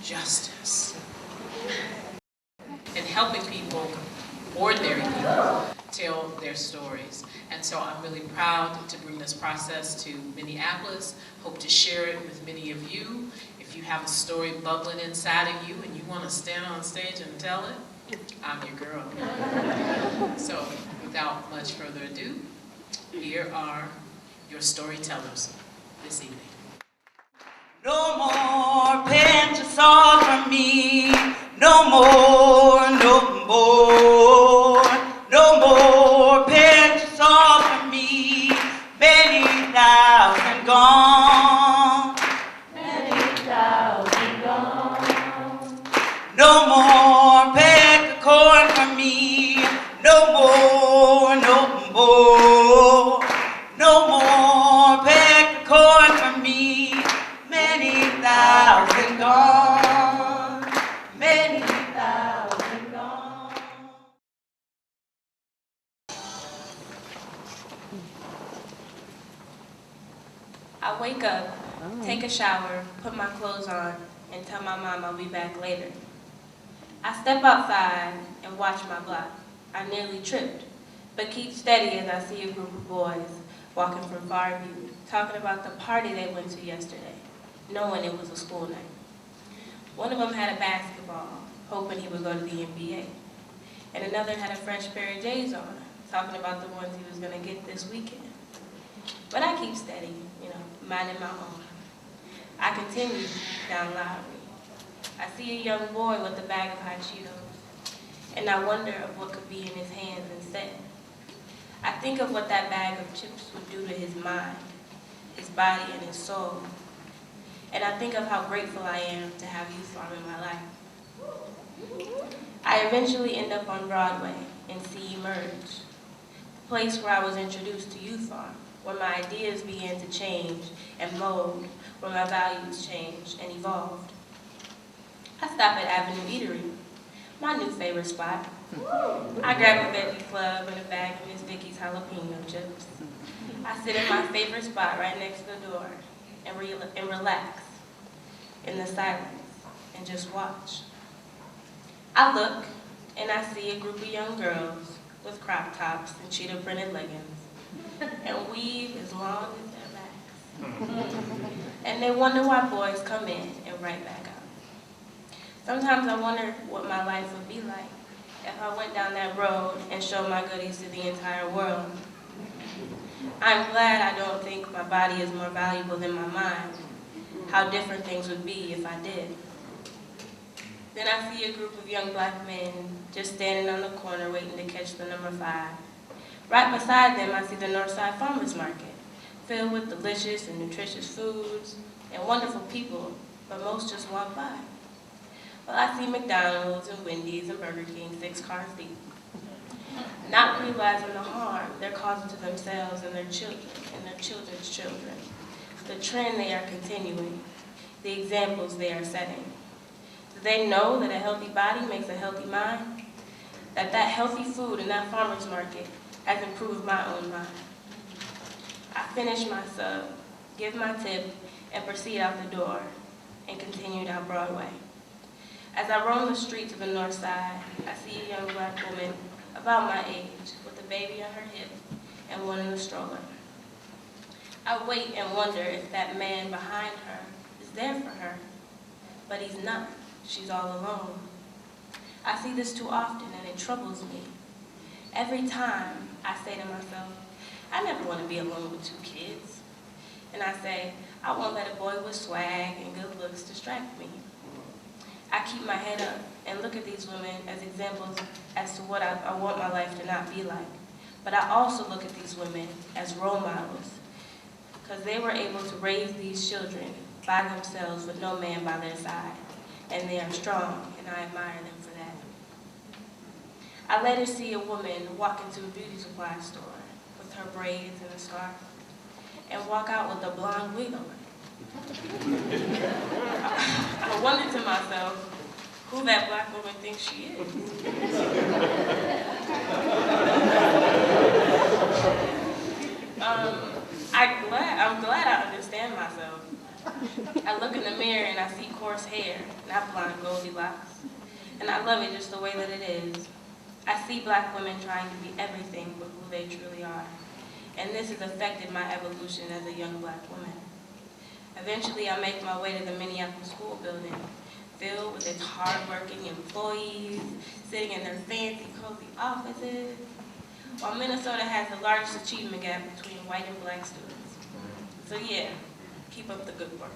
justice and helping people, ordinary people, tell their stories. And so I'm really proud to bring this process to Minneapolis. Hope to share it with many of you. If you have a story bubbling inside of you and you want to stand on stage and tell it, I'm your girl. So without much further ado, here are your storytellers this evening. No more pinches all from me. No more, no more. No more pinches all from me. Many thousand gone. Many thousand gone. No more peck of corn from me. No more, no more. No more peck of corn from me. Many thousand gone. Many thousand gone. I wake up, take a shower, put my clothes on, and tell my mom I'll be back later. I step outside and watch my block. I nearly tripped, but keep steady as I see a group of boys walking from Far View, talking about the party they went to yesterday, knowing it was a school night. One of them had a basketball, hoping he would go to the NBA. And another had a fresh pair of J's on, talking about the ones he was going to get this weekend. But I keep steady, minding my own. I continue down Lowry. I see a young boy with a bag of hot Cheetos, and I wonder of what could be in his hands instead. I think of what that bag of chips would do to his mind, his body, and his soul. And I think of how grateful I am to have youth farm in my life. I eventually end up on Broadway and see Emerge, the place where I was introduced to youth farm, where my ideas began to change and mold, where my values changed and evolved. I stop at Avenue Eatery, my new favorite spot. I grab a veggie club and a bag of Miss Vicky's jalapeno chips. I sit in my favorite spot right next to the door and relax in the silence and just watch. I look and I see a group of young girls with crop tops and cheetah printed leggings and weave as long as their backs. And they wonder why boys come in and right back out. Sometimes I wonder what my life would be like if I went down that road and showed my goodies to the entire world. I'm glad I don't think my body is more valuable than my mind. How different things would be if I did. Then I see a group of young black men just standing on the corner waiting to catch the number 5. Right beside them, I see the Northside Farmers Market, filled with delicious and nutritious foods and wonderful people, but most just walk by. Well, I see McDonald's and Wendy's and Burger King 6 cars deep, not realizing the harm they're causing to themselves and their children and their children's children, the trend they are continuing, the examples they are setting. Do they know that a healthy body makes a healthy mind? That healthy food in that farmer's market has improved my own mind. I finish my sub, give my tip, and proceed out the door and continue down Broadway. As I roam the streets of the north side, I see a young black woman about my age with a baby on her hip and one in a stroller. I wait and wonder if that man behind her is there for her, but he's not. She's all alone. I see this too often and it troubles me. Every time I say to myself, I never want to be alone with 2 kids. And I say, I won't let a boy with swag and good looks distract me. I keep my head up and look at these women as examples as to what I want my life to not be like. But I also look at these women as role models because they were able to raise these children by themselves with no man by their side. And they are strong, and I admire them for that. I later see a woman walk into a beauty supply store with her braids and a scarf and walk out with a blonde wig on. I wonder to myself who that black woman thinks she is. I'm glad I understand myself. I look in the mirror and I see coarse hair, not blonde Goldilocks. And I love it just the way that it is. I see black women trying to be everything but who they truly are. And this has affected my evolution as a young black woman. Eventually, I make my way to the Minneapolis school building, filled with its hardworking employees, sitting in their fancy, cozy offices, while Minnesota has the largest achievement gap between white and black students. So yeah, keep up the good work.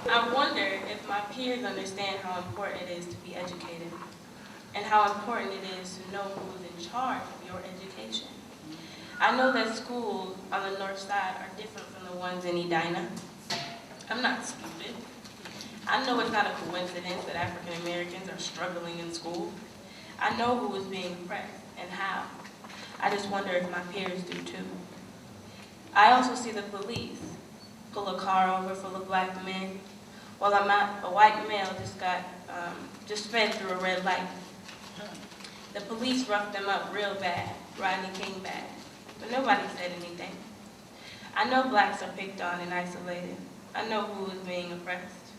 I wonder if my peers understand how important it is to be educated, and how important it is to know who is in charge of your education. I know that schools on the north side are different from the ones in Edina. I'm not stupid. I know it's not a coincidence that African Americans are struggling in school. I know who is being oppressed and how. I just wonder if my peers do too. I also see the police pull a car over full of black men, while a white male just sped through a red light. The police roughed them up real bad, Rodney King bad, but nobody said anything. I know blacks are picked on and isolated. I know who is being oppressed.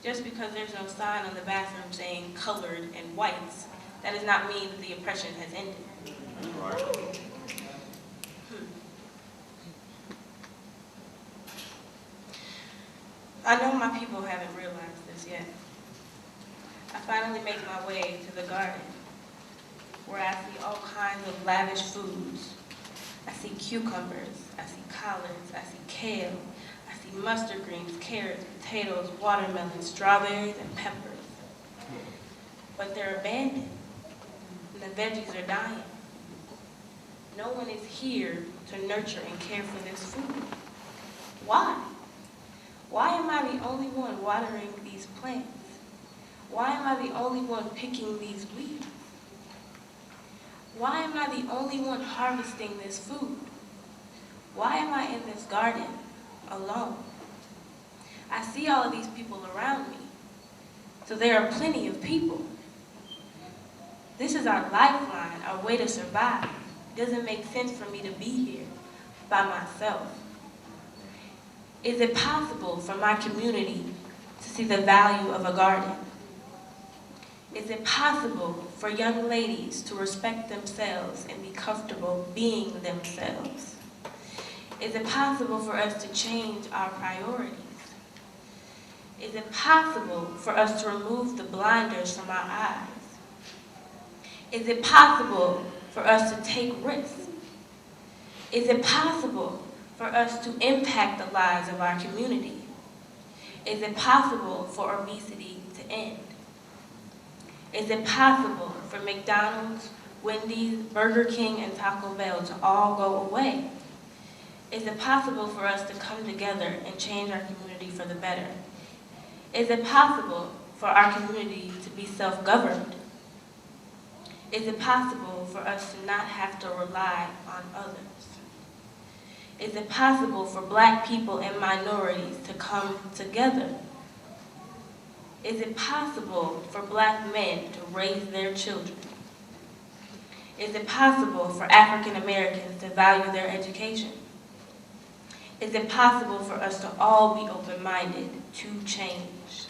Just because there's no sign on the bathroom saying colored and whites, that does not mean that the oppression has ended. I know my people haven't realized this yet. I finally make my way to the garden, where I see all kinds of lavish foods. I see cucumbers, I see collards, I see kale, I see mustard greens, carrots, potatoes, watermelons, strawberries, and peppers. But they're abandoned, and the veggies are dying. No one is here to nurture and care for this food. Why? Why am I the only one watering these plants? Why am I the only one picking these weeds? Why am I the only one harvesting this food? Why am I in this garden alone? I see all of these people around me, so there are plenty of people. This is our lifeline, our way to survive. It doesn't make sense for me to be here by myself. Is it possible for my community to see the value of a garden? Is it possible for young ladies to respect themselves and be comfortable being themselves? Is it possible for us to change our priorities? Is it possible for us to remove the blinders from our eyes? Is it possible for us to take risks? Is it possible for us to impact the lives of our community? Is it possible for obesity to end? Is it possible for McDonald's, Wendy's, Burger King, and Taco Bell to all go away? Is it possible for us to come together and change our community for the better? Is it possible for our community to be self-governed? Is it possible for us to not have to rely on others? Is it possible for black people and minorities to come together? Is it possible for black men to raise their children? Is it possible for African Americans to value their education? Is it possible for us to all be open-minded to change?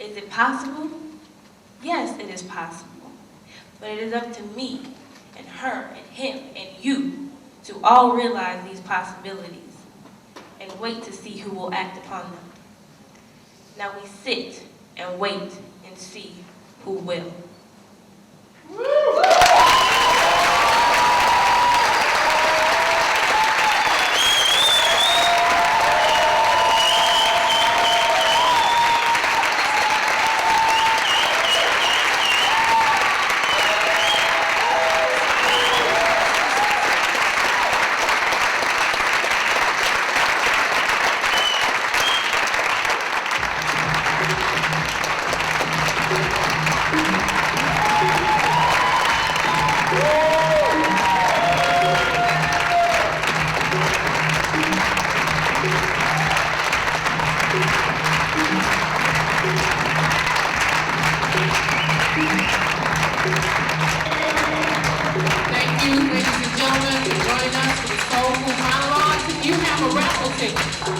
Is it possible? Yes, it is possible. But it is up to me and her and him and you to all realize these possibilities and wait to see who will act upon them. Now we sit and wait and see who will. Thank you, ladies and gentlemen, for joining us for this Food Monologue. You have a raffle ticket.